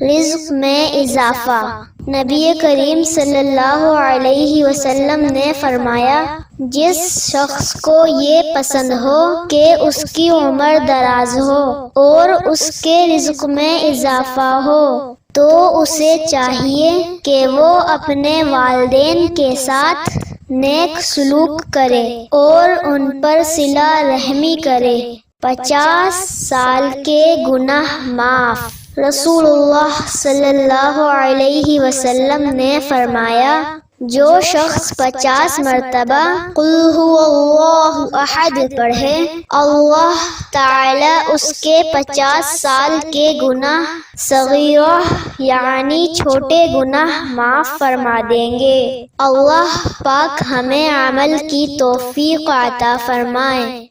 رزق میں اضافہ۔ نبی کریم صلی اللہ علیہ وسلم نے فرمایا، جس شخص کو یہ پسند ہو کہ اس کی عمر دراز ہو اور اس کے رزق میں اضافہ ہو تو اسے چاہیے کہ وہ اپنے والدین کے ساتھ نیک سلوک کرے اور ان پر صلہ رحمی کرے۔ 50 سال کے گناہ معاف۔ رسول اللہ صلی اللہ علیہ وسلم نے فرمایا، جو شخص 50 مرتبہ قل هو اللہ احد پڑھے، اللہ تعالی اس کے 50 سال کے گناہ صغیرہ یعنی چھوٹے گناہ معاف فرما دیں گے۔ اللہ پاک ہمیں عمل کی توفیق عطا فرمائے۔